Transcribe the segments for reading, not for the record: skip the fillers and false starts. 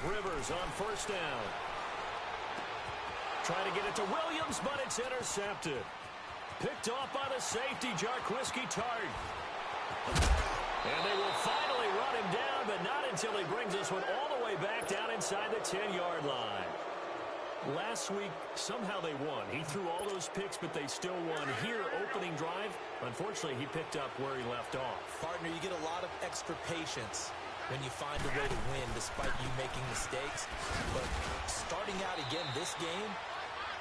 Rivers on first down. Trying to get it to Williams, but it's intercepted. Picked off by the safety, Jarquiski Tart. And they will finally run him down, but not until he brings this one all the way back down inside the 10-yard line. Last week, somehow they won. He threw all those picks, but they still won. Here, opening drive, unfortunately, he picked up where he left off. Partner, you get a lot of extra patience when you find a way to win despite you making mistakes. But starting out again this game,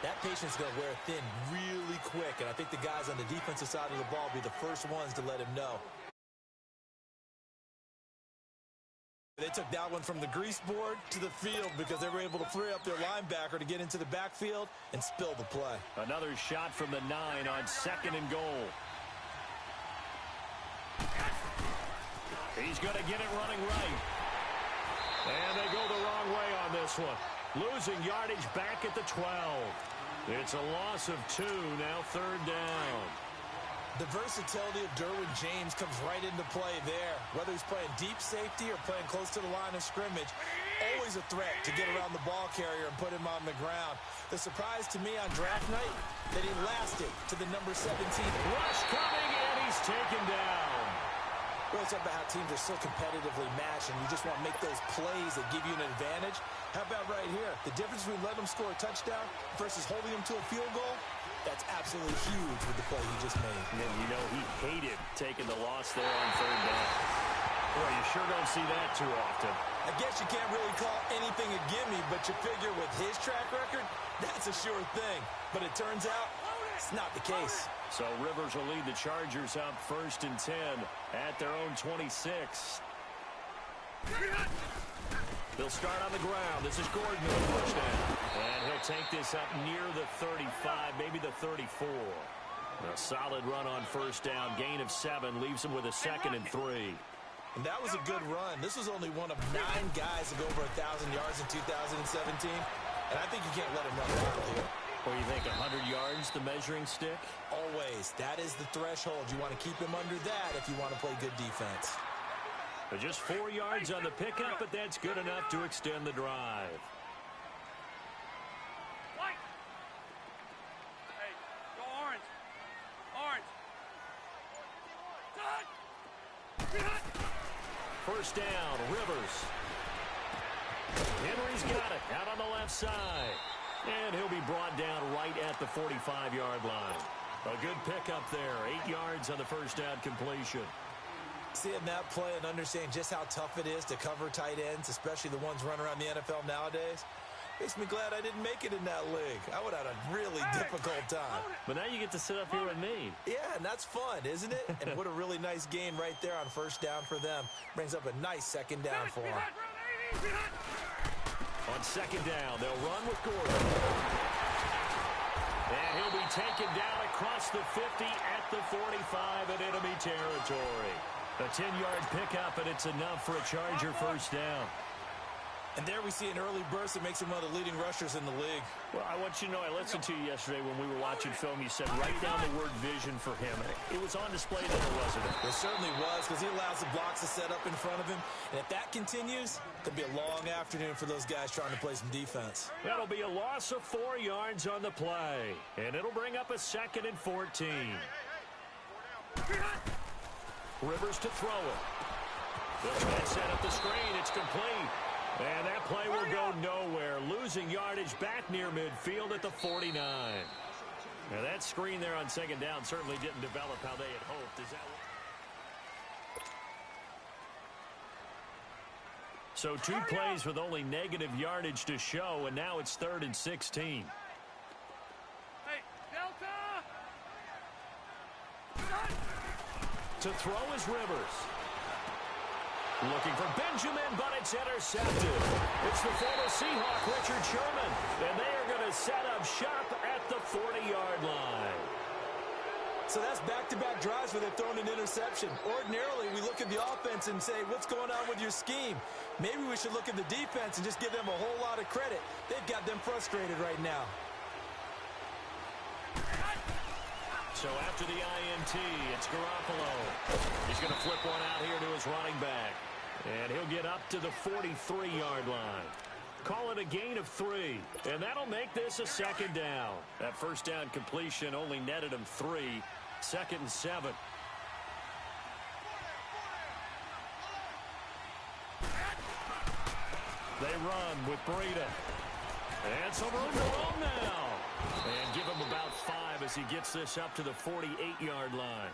that patience is going to wear thin really quick. And I think the guys on the defensive side of the ball will be the first ones to let him know. They took that one from the grease board to the field because they were able to free up their linebacker to get into the backfield and spill the play. Another shot from the 9 on 2nd and goal. He's going to get it running right. And they go the wrong way on this one. Losing yardage back at the 12. It's a loss of 2, now 3rd down. The versatility of Derwin James comes right into play there. Whether he's playing deep safety or playing close to the line of scrimmage, always a threat to get around the ball carrier and put him on the ground. The surprise to me on draft night, that he lasted to the number 17. Rush coming, and he's taken down. We're talking about how teams are so competitively matched, and you just want to make those plays that give you an advantage. How about right here? The difference between letting them score a touchdown versus holding them to a field goal, that's absolutely huge with the play he just made. And you know he hated taking the loss there on 3rd down. Boy, you sure don't see that too often. I guess you can't really call anything a gimme, but you figure with his track record, that's a sure thing. But it turns out it's not the case. So Rivers will lead the Chargers up 1st and 10 at their own 26. They'll start on the ground. This is Gordon with a touchdown. And he'll take this up near the 35, maybe the 34. A solid run on 1st down. Gain of 7 leaves him with a 2nd and 3. And that was a good run. This was only one of 9 guys to go over 1,000 yards in 2017. And I think you can't let him run wild here. Or you think 100 yards, the measuring stick? Always. That is the threshold. You want to keep him under that if you want to play good defense. But just 4 yards on the pickup, but that's good enough to extend the drive. Hey, go orange. Orange. First down, Rivers. Henry's got it out on the left side. And he'll be brought down right at the 45-yard line. A good pickup there. 8 yards on the first down completion. Seeing that play and understanding just how tough it is to cover tight ends, especially the ones running around the NFL nowadays, makes me glad I didn't make it in that league. I would have had a really difficult time. But now you get to sit up here with me. Yeah, and that's fun, isn't it? And what a really nice gain right there on first down for them. Brings up a nice 2nd down for them. On 2nd down, they'll run with Gordon. And he'll be taken down across the 50 at the 45 in enemy territory. A 10-yard pickup, and it's enough for a Charger first down. And there we see an early burst that makes him one of the leading rushers in the league. Well, I want you to know, I listened to you yesterday when we were watching film. You said write down the word vision for him. It was on display there, wasn't it? It certainly was, because he allows the blocks to set up in front of him. And if that continues, it could be a long afternoon for those guys trying to play some defense. That'll be a loss of 4 yards on the play. And it'll bring up a 2nd and 14. Rivers to throw it. They'll try to set up the screen. It's complete. And that play will go nowhere. Losing yardage back near midfield at the 49. Now that screen there on 2nd down certainly didn't develop how they had hoped. Is that so 2 plays with only negative yardage to show, and now it's 3rd and 16. Hey, Delta! To throw is Rivers. Looking for Benjamin, but it's intercepted. It's the former Seahawk, Richard Sherman. And they are going to set up shop at the 40-yard line. So that's back-to-back drives where they've thrown an interception. Ordinarily, we look at the offense and say, what's going on with your scheme? Maybe we should look at the defense and just give them a whole lot of credit. They've got them frustrated right now. So after the INT, it's Garoppolo. He's going to flip one out here to his running back. And he'll get up to the 43-yard line. Call it a gain of 3, and that'll make this a second down. That first down completion only netted him 3. 2nd and 7. They run with Breida. And some room to roam now. And give him about 5 as he gets this up to the 48-yard line.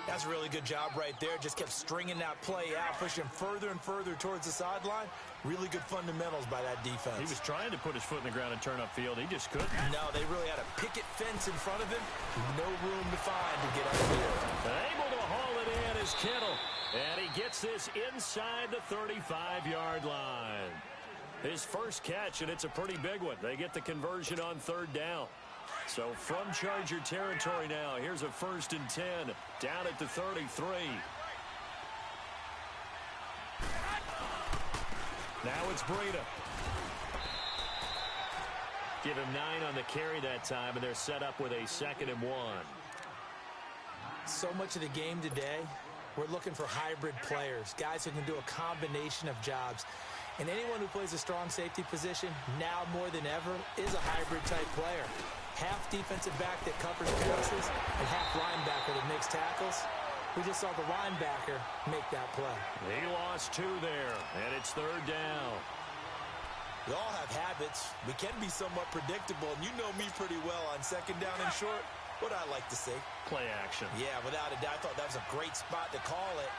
That's a really good job right there. Just kept stringing that play out, pushing further and further towards the sideline. Really good fundamentals by that defense. He was trying to put his foot in the ground and turn upfield. He just couldn't. No, they really had a picket fence in front of him. No room to find to get upfield. Able to haul it in is Kittle. And he gets this inside the 35-yard line. His first catch, and it's a pretty big one. They get the conversion on 3rd down. So from Charger territory now, here's a 1st and 10 down at the 33. Now it's Breida. Give him 9 on the carry that time, and they're set up with a 2nd and 1. So much of the game today, we're looking for hybrid players, guys who can do a combination of jobs. And anyone who plays a strong safety position, now more than ever, is a hybrid-type player. Half defensive back that covers passes and half linebacker that makes tackles. We just saw the linebacker make that play. He lost 2 there, and it's 3rd down. We all have habits. We can be somewhat predictable, and you know me pretty well on 2nd down and short. What I like to see. Play action. Yeah, without a doubt. I thought that was a great spot to call it.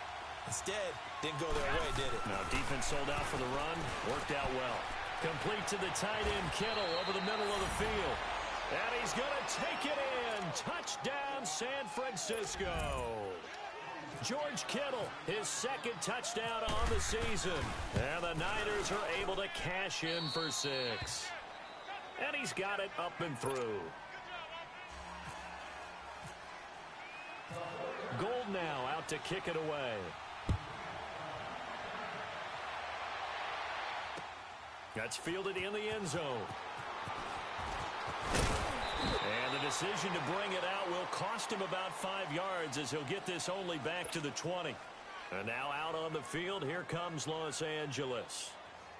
Instead, didn't go their way, did it? Now, defense sold out for the run. Worked out well. Complete to the tight end, Kittle, over the middle of the field. And he's going to take it in. Touchdown, San Francisco. George Kittle, his 2nd touchdown on the season. And the Niners are able to cash in for 6. And he's got it up and through. Gold now out to kick it away. That's fielded in the end zone. And the decision to bring it out will cost him about 5 yards as he'll get this only back to the 20. And now out on the field, here comes Los Angeles.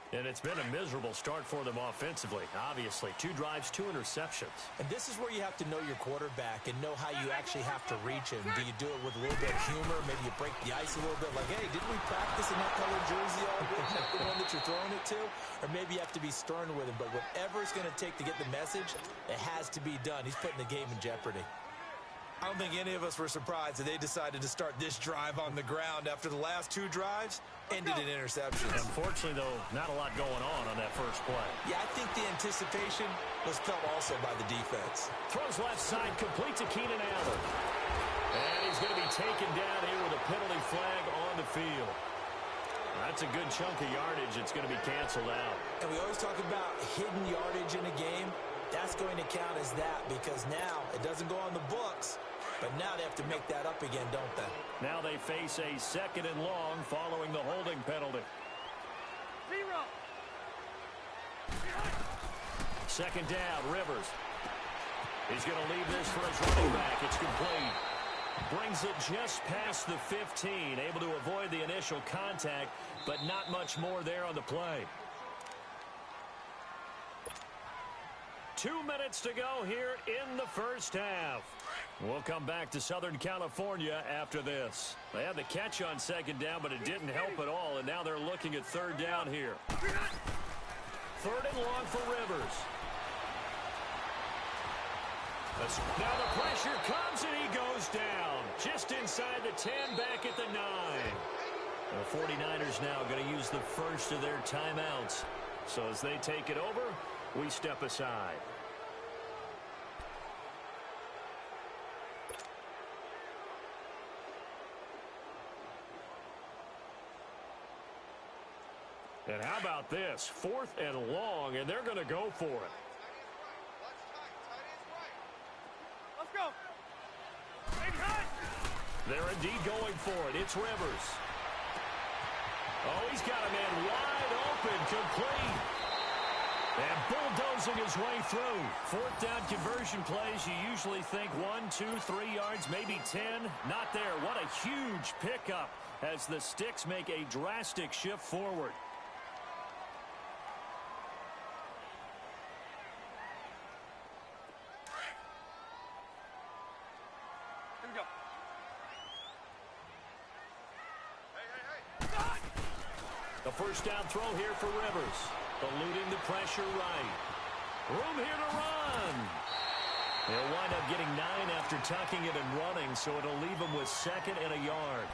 And it's been a miserable start for them offensively, obviously. 2 drives, 2 interceptions. And this is where you have to know your quarterback and know how you actually have to reach him. Do you do it with a little bit of humor? Maybe you break the ice a little bit, like, hey, didn't we practice in that colored jersey all week, like the one that you're throwing it to? Or maybe you have to be stern with him. But whatever it's going to take to get the message, it has to be done. He's putting the game in jeopardy. I don't think any of us were surprised that they decided to start this drive on the ground after the last 2 drives ended in interceptions. Unfortunately, though, not a lot going on that first play. Yeah, I think the anticipation was felt also by the defense. Throws left side, complete to Keenan Allen. And he's going to be taken down here with a penalty flag on the field. That's a good chunk of yardage. It's going to be canceled out. And we always talk about hidden yardage in a game. That's going to count as that because now it doesn't go on the books. But now they have to make that up again, don't they? Now they face a 2nd and long following the holding penalty. 0. 2nd down, Rivers. He's going to leave this for his running back. It's complete. Brings it just past the 15. Able to avoid the initial contact, but not much more there on the play. 2 minutes to go here in the first half. We'll come back to Southern California after this. They had the catch on 2nd down, but it didn't help at all, and now they're looking at 3rd down here. 3rd and long for Rivers. Now the pressure comes, and he goes down. Just inside the 10, back at the 9. The 49ers now going to use the first of their timeouts. So as they take it over, we step aside. And how about this? 4th and long, and they're going to go for it. Let's go. They're indeed going for it. It's Rivers. Oh, he's got a man wide open, complete. And bulldozing his way through. Fourth down conversion plays, you usually think 1, 2, 3 yards, maybe 10. Not there. What a huge pickup as the Sticks make a drastic shift forward. Here we go. The first down throw here for Rivers. Eluding the pressure right. Room here to run. He'll wind up getting 9 after tucking it and running, so it'll leave him with 2nd and a yard.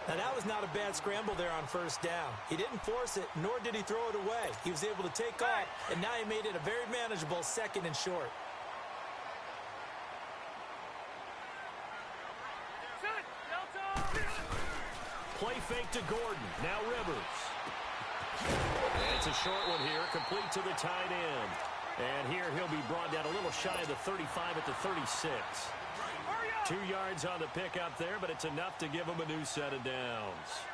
Now, that was not a bad scramble there on first down. He didn't force it, nor did he throw it away. He was able to take off, and now he made it a very manageable 2nd and short. Play fake to Gordon. Now Rivers. And it's a short one here, complete to the tight end. And here he'll be brought down a little shy of the 35 at the 36. 2 yards on the pickup there, but it's enough to give him a new set of downs.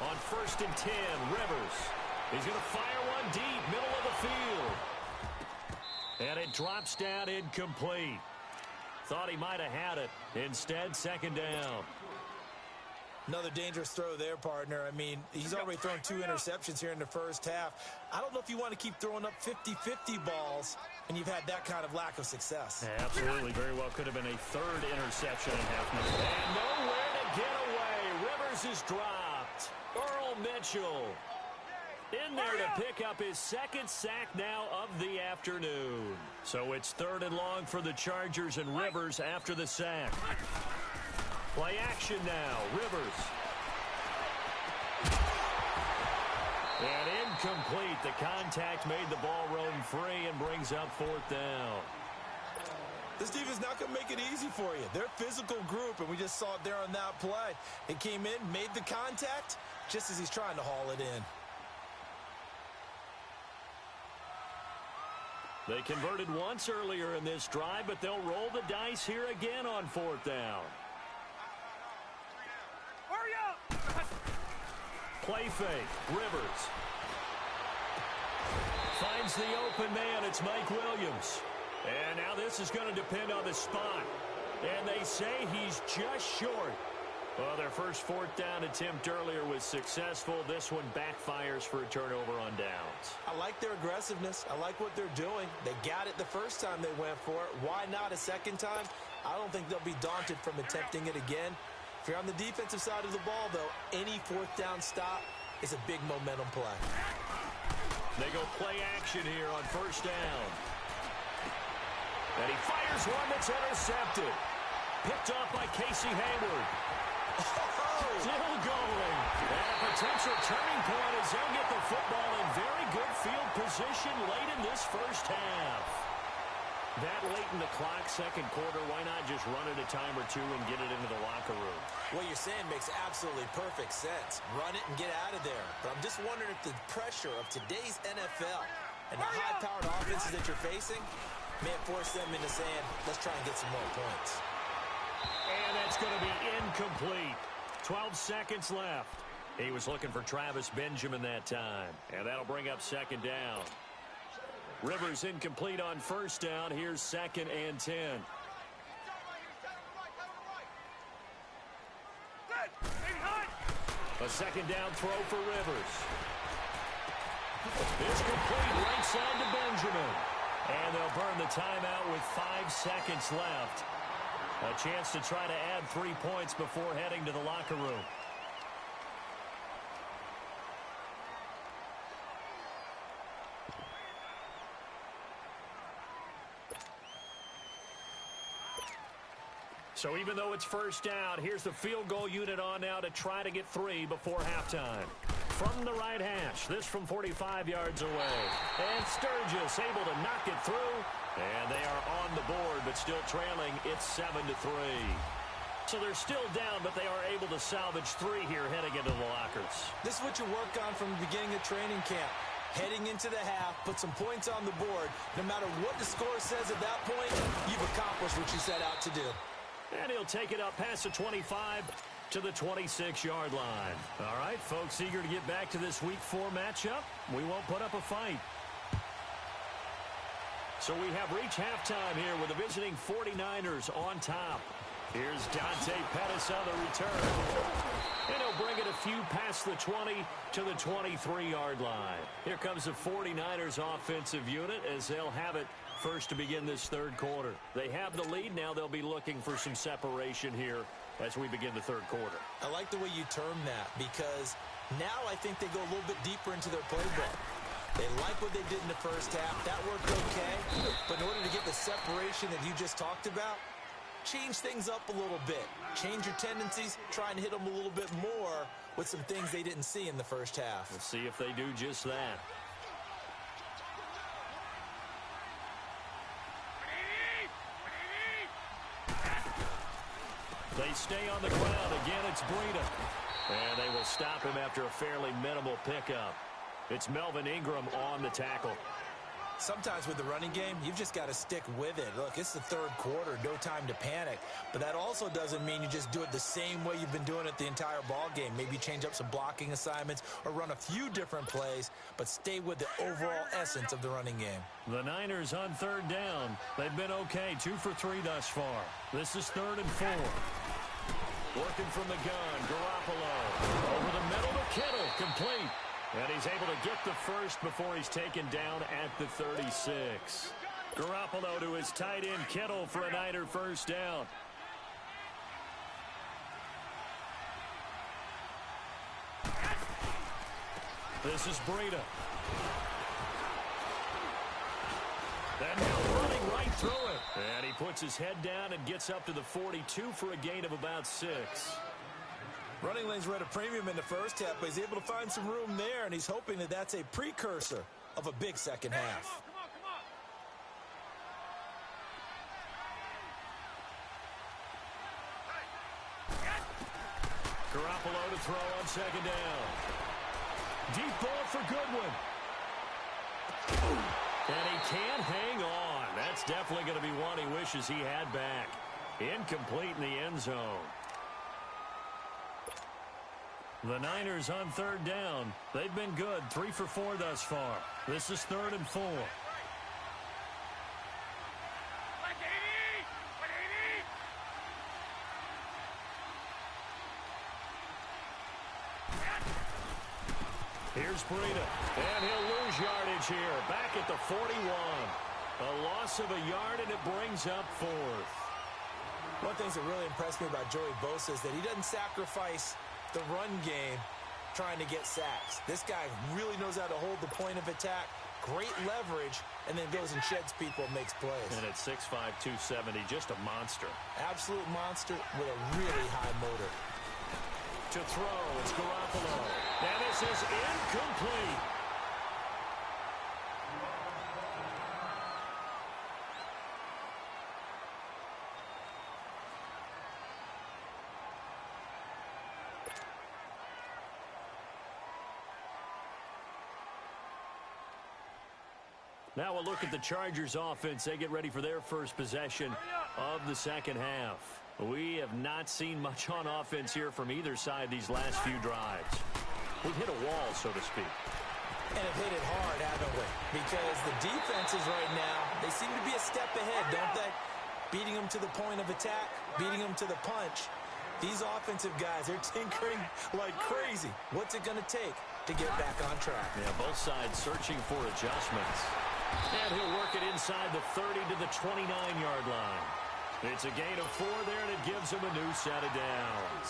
On 1st and 10, Rivers. He's going to fire one deep, middle of the field. And it drops down incomplete. Thought he might have had it. Instead, 2nd down. Another dangerous throw there, partner. I mean, he's already thrown 2 interceptions here in the first half. I don't know if you want to keep throwing up 50-50 balls when you've had that kind of lack of success. Absolutely. Very well could have been a 3rd interception in half minute. And nowhere to get away. Rivers is dropped. Earl Mitchell in there to pick up his 2nd sack now of the afternoon. So it's 3rd and long for the Chargers, and Rivers after the sack. Play action now. Rivers. And incomplete. The contact made the ball roam free and brings up 4th down. This defense not going to make it easy for you. They're a physical group, and we just saw it there on that play. It came in, made the contact, just as he's trying to haul it in. They converted once earlier in this drive, but they'll roll the dice here again on 4th down. Hurry up! Play fake. Rivers. Finds the open man. It's Mike Williams. And now this is going to depend on the spot. And they say he's just short. Well, their first 4th down attempt earlier was successful. This one backfires for a turnover on downs. I like their aggressiveness. I like what they're doing. They got it the first time they went for it. Why not a second time? I don't think they'll be daunted from attempting it again. If you're on the defensive side of the ball, though, any 4th down stop is a big momentum play. They go play action here on 1st down. And he fires one that's intercepted. Picked off by Casey Hayward. Still going. And a potential turning point as they'll get the football in very good field position late in this first half. That late in the clock, 2nd quarter, why not just run it a time or 2 and get it into the locker room? What you're saying makes absolutely perfect sense. Run it and get out of there. But I'm just wondering if the pressure of today's NFL and the high-powered offenses that you're facing may force them into saying, let's try and get some more points. And that's going to be incomplete. 12 seconds left. He was looking for Travis Benjamin that time. And that'll bring up 2nd down. Rivers incomplete on 1st down. Here's 2nd and 10. A 2nd down throw for Rivers. It's complete right side to Benjamin. And they'll burn the timeout with 5 seconds left. A chance to try to add 3 points before heading to the locker room. So even though it's 1st down, here's the field goal unit on now to try to get 3 before halftime. From the right hash, this from 45 yards away. And Sturgis able to knock it through. And they are on the board, but still trailing. It's 7-3. So they're still down, but they are able to salvage 3 here heading into the lockers. This is what you work on from the beginning of training camp. Heading into the half, put some points on the board. No matter what the score says at that point, you've accomplished what you set out to do. And he'll take it up past the 25 to to the 26-yard line. All right, folks, eager to get back to this Week 4 matchup. We won't put up a fight. So we have reached halftime here with the visiting 49ers on top. Here's Dante Pettis on the return. And he'll bring it a few past the 20 to the 23-yard line. Here comes the 49ers offensive unit as they'll have it first to begin this third quarter. They have the lead. Now they'll be looking for some separation here as we begin the third quarter. I like the way you term that because now I think they go a little bit deeper into their playbook. They like what they did in the first half. That worked okay. But in order to get the separation that you just talked about, change things up a little bit. Change your tendencies. Try and hit them a little bit more with some things they didn't see in the first half. We'll see if they do just that. They stay on the ground. Again, it's Breida. And they will stop him after a fairly minimal pickup. It's Melvin Ingram on the tackle. Sometimes with the running game, you've just got to stick with it. Look, it's the third quarter, no time to panic. But that also doesn't mean you just do it the same way you've been doing it the entire ball game. Maybe change up some blocking assignments or run a few different plays, but stay with the overall essence of the running game. The Niners on third down. They've been okay, 2 for 3 thus far. This is 3rd and 4. Working from the gun, Garoppolo. Over the middle to Kittle, complete. And he's able to get the first before he's taken down at the 36. Garoppolo to his tight end, Kittle, for a Niner first down. This is Breida. And now running right through it. And he puts his head down and gets up to the 42 for a gain of about 6. Running lanes were at a premium in the first half, but he's able to find some room there, and he's hoping that that's a precursor of a big second half. Garoppolo to throw on second down. Deep ball for Goodwin. And he can't hang on. That's definitely going to be one he wishes he had back. Incomplete in the end zone. The Niners on third down. They've been good, 3 for 4 thus far. This is 3rd and 4. Here's Breida. And he'll lose yardage here. Back at the 41. A loss of a yard, and it brings up 4th. One thing that really impressed me about Joey Bosa is that he doesn't sacrifice the run game trying to get sacks. This guy really knows how to hold the point of attack, great leverage, and then goes and sheds people and makes plays. And at 6'5", 270, just a monster. Absolute monster with a really high motor. To throw, it's Garoppolo. And this is incomplete. Now we'll look at the Chargers offense. They get ready for their first possession of the second half. We have not seen much on offense here from either side these last few drives. We've hit a wall, so to speak. And have hit it hard, haven't we? Because the defenses right now, they seem to be a step ahead, don't they? Beating them to the point of attack, beating them to the punch. These offensive guys, they're tinkering like crazy. What's it going to take to get back on track? Yeah, both sides searching for adjustments. And he'll work it inside the 30 to the 29-yard line. It's a gain of 4 there, and it gives him a new set of downs.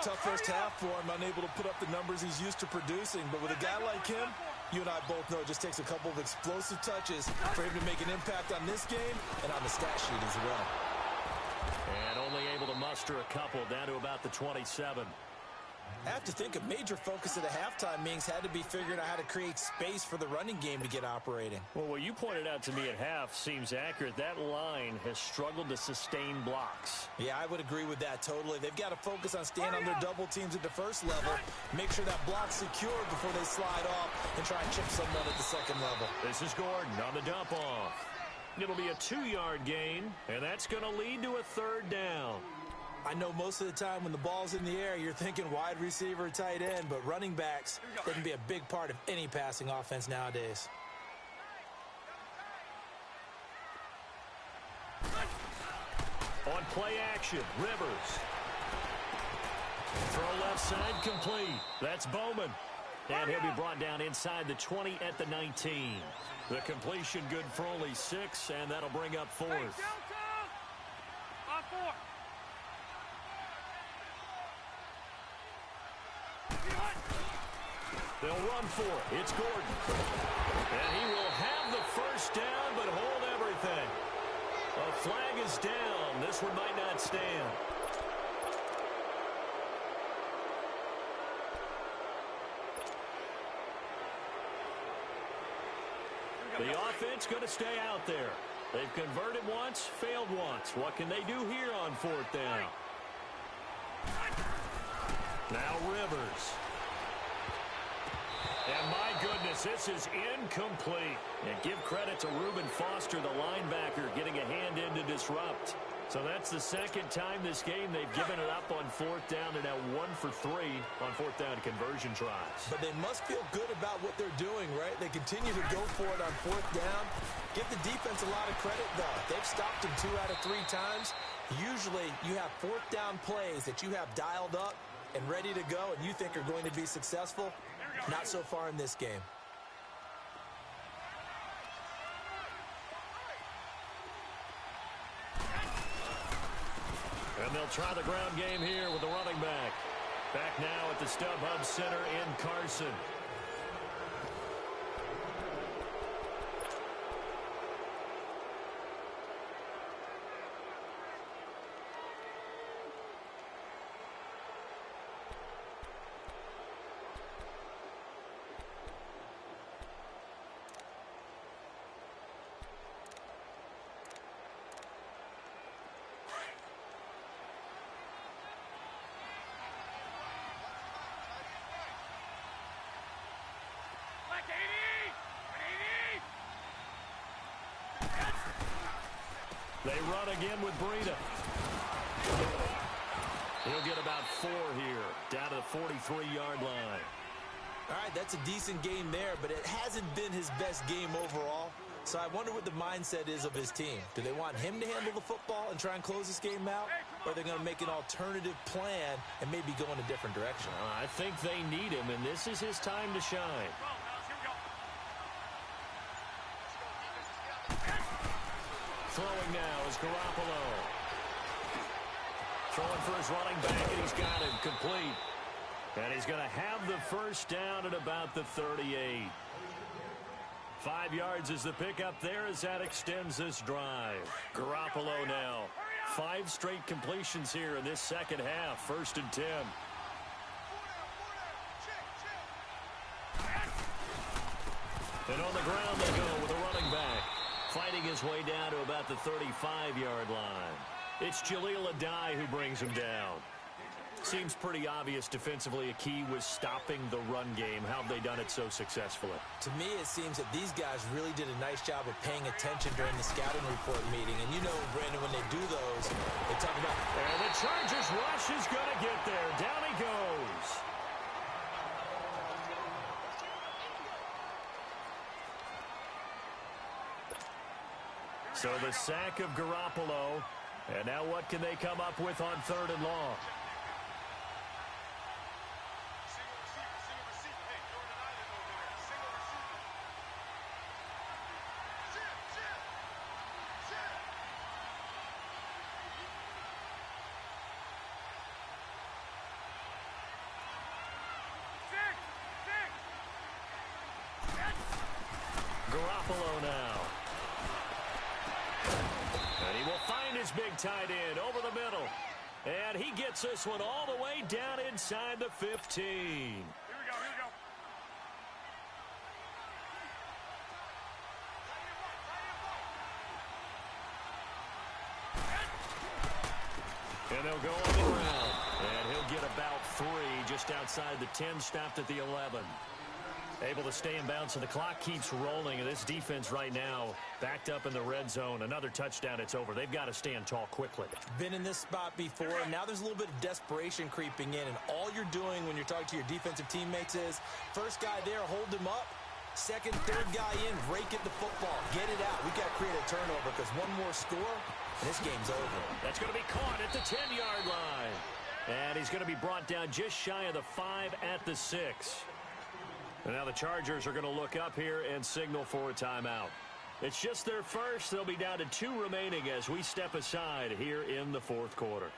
Tough first half for him, unable to put up the numbers he's used to producing. But with a guy like him, you and I both know it just takes a couple of explosive touches for him to make an impact on this game and on the stat sheet as well. And only able to muster a couple down to about the 27. I have to think a major focus of the halftime meetings had to be figuring out how to create space for the running game to get operating. Well, what you pointed out to me at half seems accurate. That line has struggled to sustain blocks. Yeah, I would agree with that totally. They've got to focus on staying on their double teams at the first level, make sure that block's secured before they slide off and try and chip someone at the second level. This is Gordon on the dump off. It'll be a 2-yard gain, and that's going to lead to a 3rd down. I know most of the time when the ball's in the air, you're thinking wide receiver, tight end, but running backs, they can be a big part of any passing offense nowadays. On play action, Rivers. Throw left side, complete. That's Bowman. And he'll be brought down inside the 20 at the 19. The completion good for only 6, and that'll bring up 4th. They'll run for it. It's Gordon. And he will have the first down, but hold everything. A flag is down. This one might not stand. The offense going to stay out there. They've converted once, failed once. What can they do here on 4th down? Now Rivers. And my goodness, this is incomplete. And give credit to Reuben Foster, the linebacker, getting a hand in to disrupt. So that's the second time this game they've given it up on 4th down, and now 1 for 3 on 4th down conversion tries. But they must feel good about what they're doing, right? They continue to go for it on 4th down. Give the defense a lot of credit, though. They've stopped him 2 out of 3 times. Usually you have 4th down plays that you have dialed up and ready to go and you think are going to be successful. Not so far in this game. And they'll try the ground game here with the running back. Back now at the StubHub Center in Carson. They run again with Breida. He'll get about 4 here, down to the 43-yard line. All right, that's a decent game there, but it hasn't been his best game overall. So I wonder what the mindset is of his team. Do they want him to handle the football and try and close this game out? Or are they going to make an alternative plan and maybe go in a different direction? I think they need him, and this is his time to shine. Throwing now is Garoppolo. Throwing for his running back, and he's got him complete. And he's going to have the first down at about the 38. 5 yards is the pickup there as that extends this drive. Garoppolo now. 5 straight completions here in this second half. 1st and 10. And on the ground they go with a running back. Fighting his way down to about the 35-yard line. It's Jaleel Adai who brings him down. Seems pretty obvious defensively a key was stopping the run game. How have they done it so successfully? To me, it seems that these guys really did a nice job of paying attention during the scouting report meeting. And you know, Brandon, when they do those, they talk about... And the Chargers rush is going to get there. Down he goes. So the sack of Garoppolo. And now what can they come up with on 3rd and long? Garoppolo now. And he will find his big tight end over the middle. And he gets this one all the way down inside the 15. Here we go. And they'll go on the ground. And he'll get about 3 just outside the 10, stopped at the 11. Able to stay in bounds, so the clock keeps rolling. And this defense right now backed up in the red zone. Another touchdown, it's over. They've got to stand tall quickly. Been in this spot before. Now there's a little bit of desperation creeping in. And all you're doing when you're talking to your defensive teammates is, first guy there, hold him up. Second, third guy in, rake at the football. Get it out. We've got to create a turnover because one more score, and this game's over. That's going to be caught at the 10-yard line. And he's going to be brought down just shy of the 5 at the 6. And now the Chargers are going to look up here and signal for a timeout. It's just their first. They'll be down to 2 remaining as we step aside here in the fourth quarter.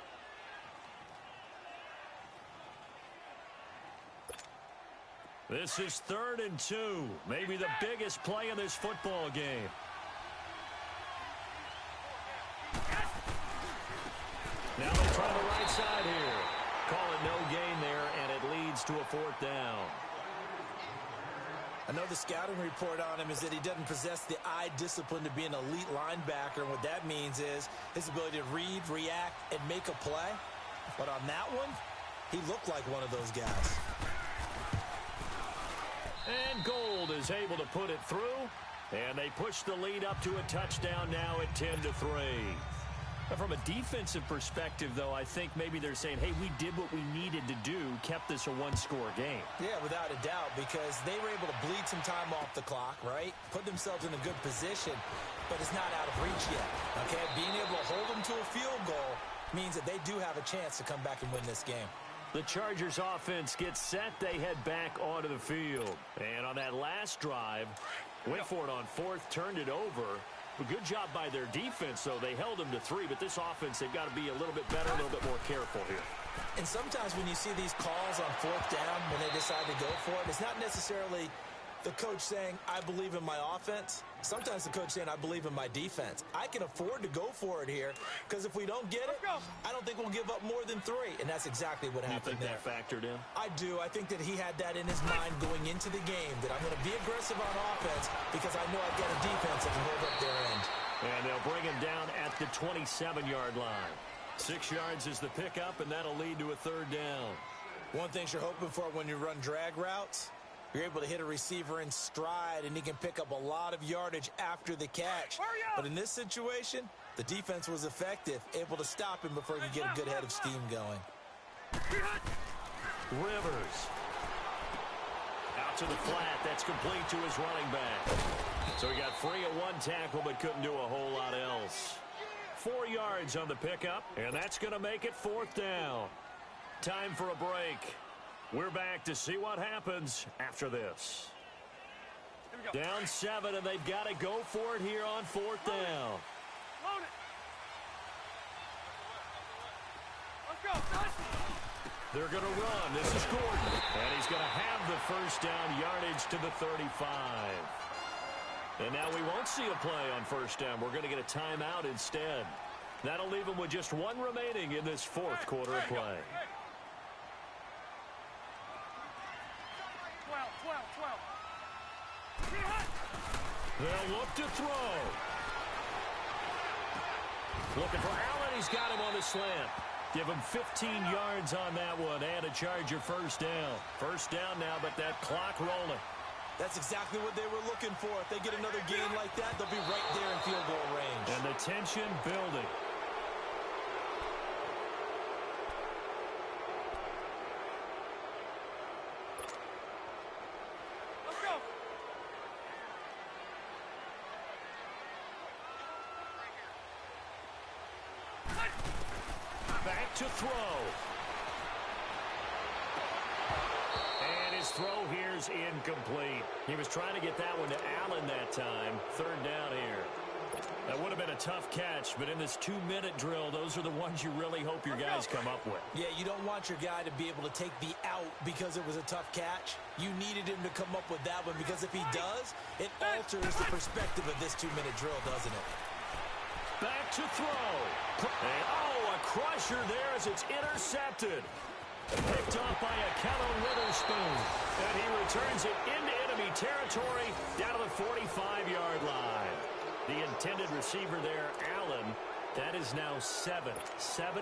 This is 3rd and 2. Maybe the biggest play in this football game. Now they try the right side here. Call it no gain there, and it leads to a 4th down. I know the scouting report on him is that he doesn't possess the eye discipline to be an elite linebacker. And what that means is his ability to read, react, and make a play. But on that one, he looked like one of those guys. And Gold is able to put it through. And they push the lead up to a touchdown now at 10-3. From a defensive perspective, though, I think maybe they're saying, hey, we did what we needed to do, kept this a one-score game. Yeah, without a doubt, because they were able to bleed some time off the clock, right? Put themselves in a good position, but it's not out of reach yet, okay? Being able to hold them to a field goal means that they do have a chance to come back and win this game. The Chargers offense gets set. They head back onto the field. And on that last drive, went for it on 4th, turned it over. A good job by their defense, though. They held them to 3, but this offense, they've got to be a little bit better, a little bit more careful here. And sometimes when you see these calls on 4th down, when they decide to go for it, it's not necessarily the coach saying, I believe in my offense. Sometimes the coach saying, I believe in my defense. I can afford to go for it here because if we don't get it, I don't think we'll give up more than 3. And that's exactly what happened there. You think that factored in? I do. I think that he had that in his mind going into the game, that I'm going to be aggressive on offense because I know I've got a defense that can hold up their end. And they'll bring him down at the 27-yard line. 6 yards is the pickup, and that'll lead to a 3rd down. One thing you're hoping for when you run drag routes, you're able to hit a receiver in stride, and he can pick up a lot of yardage after the catch. But in this situation, the defense was effective, able to stop him before he could get a good head of steam going. Rivers. Out to the flat. That's complete to his running back. So he got free at 1 tackle, but couldn't do a whole lot else. 4 yards on the pickup, and that's going to make it 4th down. Time for a break. We're back to see what happens after this. Down 7, and they've got to go for it here on 4th down. Load it. Let's go. They're going to run. This is Gordon. And he's going to have the 1st down, yardage to the 35. And now we won't see a play on 1st down. We're going to get a timeout instead. That'll leave them with just 1 remaining in this 4th quarter of play. 12. They'll look to throw. Looking for Allen. He's got him on the slant. Give him 15 yards on that one and a Charger 1st down. 1st down now, but that clock rolling. That's exactly what they were looking for. If they get another gain like that, they'll be right there in field goal range. And the tension building. Let's go. Back to throw. And his throw here's incomplete. He was trying to get that one to Allen that time. 3rd down here. That would have been a tough catch, but in this 2-minute drill, those are the ones you really hope your guys come up with. Yeah, you don't want your guy to be able to take the out because it was a tough catch. You needed him to come up with that one because if he does, it alters the perspective of this 2-minute drill, doesn't it? Back to throw. And, a crusher there as it's intercepted. Picked off by a Kellen Witherspoon. And he returns it into enemy territory down to the 45-yard line. The intended receiver there, Allen, That is now seven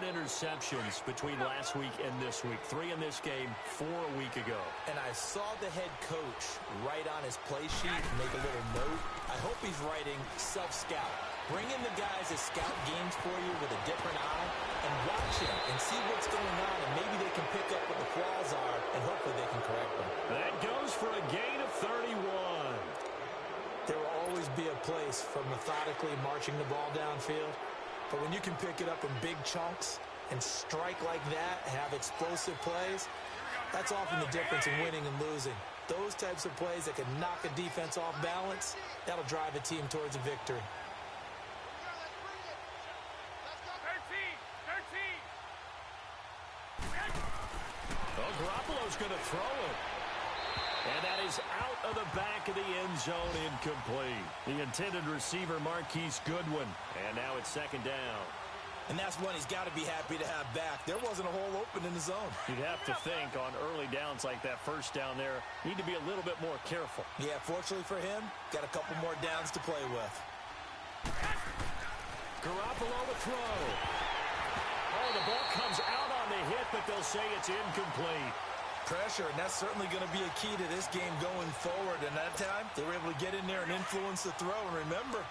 interceptions between last week and this week. 3 in this game, 4 a week ago. And I saw the head coach write on his play sheet, make a little note. I hope he's writing self-scout. Bring in the guys that scout games for you with a different eye and watch him and see what's going on, and maybe they can pick up what the flaws are, and hopefully they can correct them. That goes for a gain of 31. There will always be a place for methodically marching the ball downfield. But when you can pick it up in big chunks and strike like that, have explosive plays, that's often the difference in winning and losing. Those types of plays that can knock a defense off balance, that'll drive a team towards a victory. 13. Well, Garoppolo's going to throw it. And that is out of the back of the end zone, incomplete. The intended receiver, Marquise Goodwin. And now it's second down. And that's one he's got to be happy to have back. There wasn't a hole open in the zone. You'd have to think on early downs like that first down there, need to be a little bit more careful. Yeah, fortunately for him, got a couple more downs to play with. Garoppolo to throw. Oh, the ball comes out on the hit, but they'll say it's incomplete. Pressure, and that's certainly going to be a key to this game going forward. And that time, they were able to get in there and influence the throw. And remember,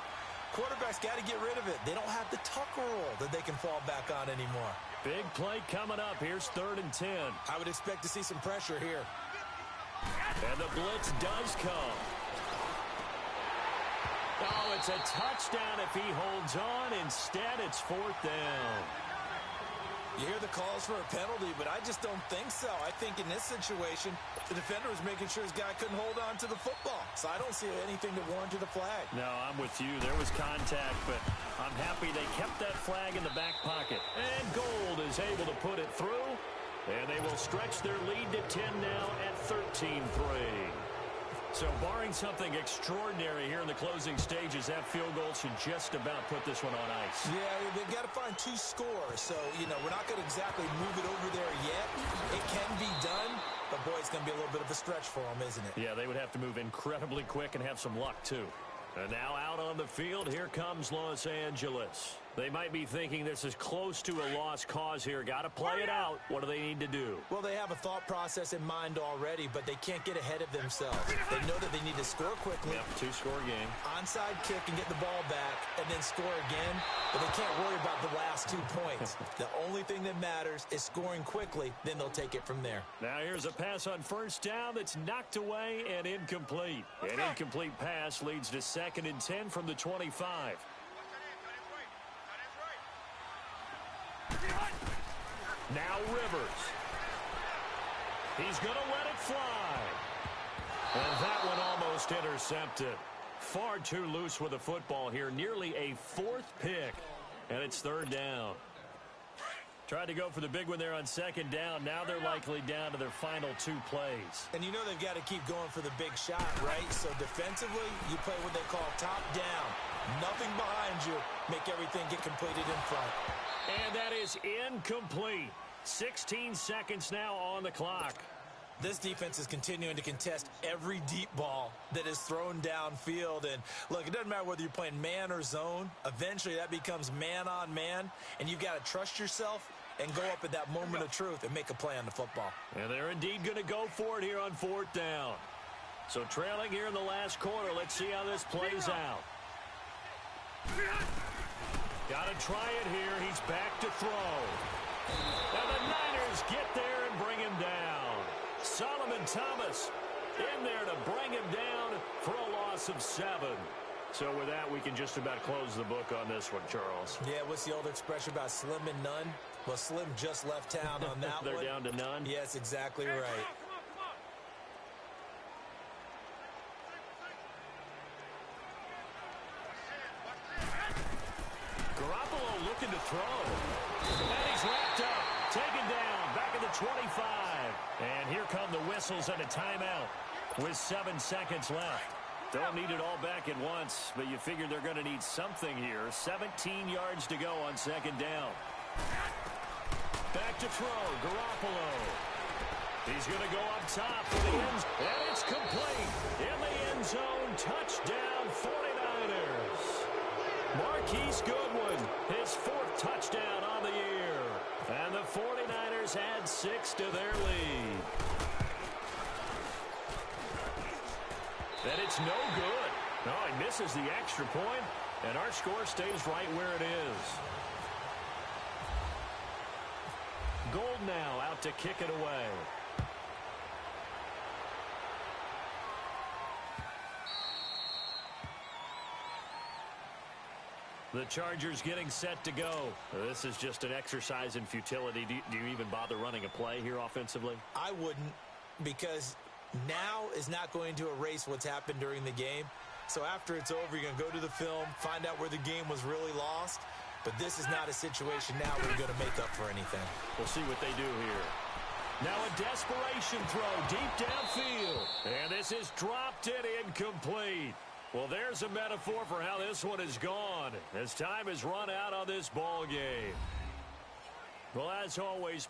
quarterbacks got to get rid of it. They don't have the tuck rule that they can fall back on anymore. Big play coming up. Here's 3rd and 10. I would expect to see some pressure here. And the blitz does come. Oh, it's a touchdown if he holds on. Instead, it's 4th down. You hear the calls for a penalty, but I just don't think so. I think in this situation, the defender was making sure his guy couldn't hold on to the football. So I don't see anything that warranted a flag. No, I'm with you. There was contact, but I'm happy they kept that flag in the back pocket. And Gold is able to put it through. And they will stretch their lead to 10 now at 13-3. So barring something extraordinary here in the closing stages, that field goal should just about put this one on ice. Yeah, they've got to find 2 scores. So, we're not going to exactly move it over there yet. It can be done, but, boy, it's going to be a little bit of a stretch for them, isn't it? Yeah, they would have to move incredibly quick and have some luck, too. And now out on the field, here comes Los Angeles. They might be thinking this is close to a lost cause here. Got to play it out. What do they need to do? Well, they have a thought process in mind already, but they can't get ahead of themselves. They know that they need to score quickly. Yep, 2-score game. Onside kick and get the ball back and then score again, but they can't worry about the last 2 points. The only thing that matters is scoring quickly, then they'll take it from there. Now here's a pass on 1st down that's knocked away and incomplete. An incomplete pass leads to 2nd and 10 from the 25. Now Rivers. He's going to let it fly. And that one almost intercepted. Far too loose with the football here. Nearly a 4th pick. And it's 3rd down. Tried to go for the big one there on 2nd down. Now they're likely down to their final 2 plays. And they've got to keep going for the big shot, right? So defensively, you play what they call top down. Nothing behind you. Make everything get completed in front. And that is incomplete. 16 seconds now on the clock. This defense is continuing to contest every deep ball that is thrown downfield. And, look, it doesn't matter whether you're playing man or zone. Eventually, that becomes man-on-man, and you've got to trust yourself and go up at that moment of truth and make a play on the football. And they're indeed going to go for it here on 4th down. So trailing here in the last quarter. Let's see how this plays out. Got to try it here. He's back to throw. And the Niners get there and bring him down. Solomon Thomas in there to bring him down for a loss of 7. So with that, we can just about close the book on this one, Charles. Yeah, what's the old expression about slim and none? Well, Slim just left town on that They're one. down to none? Yes, exactly right. Garoppolo looking to throw. And he's wrapped up. Taken down. Back at the 25. And here come the whistles and a timeout with 7 seconds left. Don't need it all back at once, but you figure they're going to need something here. 17 yards to go on 2nd down. Back to throw. Garoppolo. He's going to go up top for the end zone. And it's complete. In the end zone. Touchdown 49ers. Marquise Goodwin, his 4th touchdown on the year. And the 49ers add 6 to their lead. And it's no good. Oh, he misses the extra point, and our score stays right where it is. Gold now out to kick it away. The Chargers getting set to go. This is just an exercise in futility. Do you even bother running a play here offensively? I wouldn't, because now is not going to erase what's happened during the game. So after it's over, you're going to go to the film, find out where the game was really lost. But this is not a situation now where you're going to make up for anything. We'll see what they do here. Now a desperation throw deep downfield. And this is dropped and incomplete. Well, there's a metaphor for how this one is gone as time has run out on this ball game. Well, as always,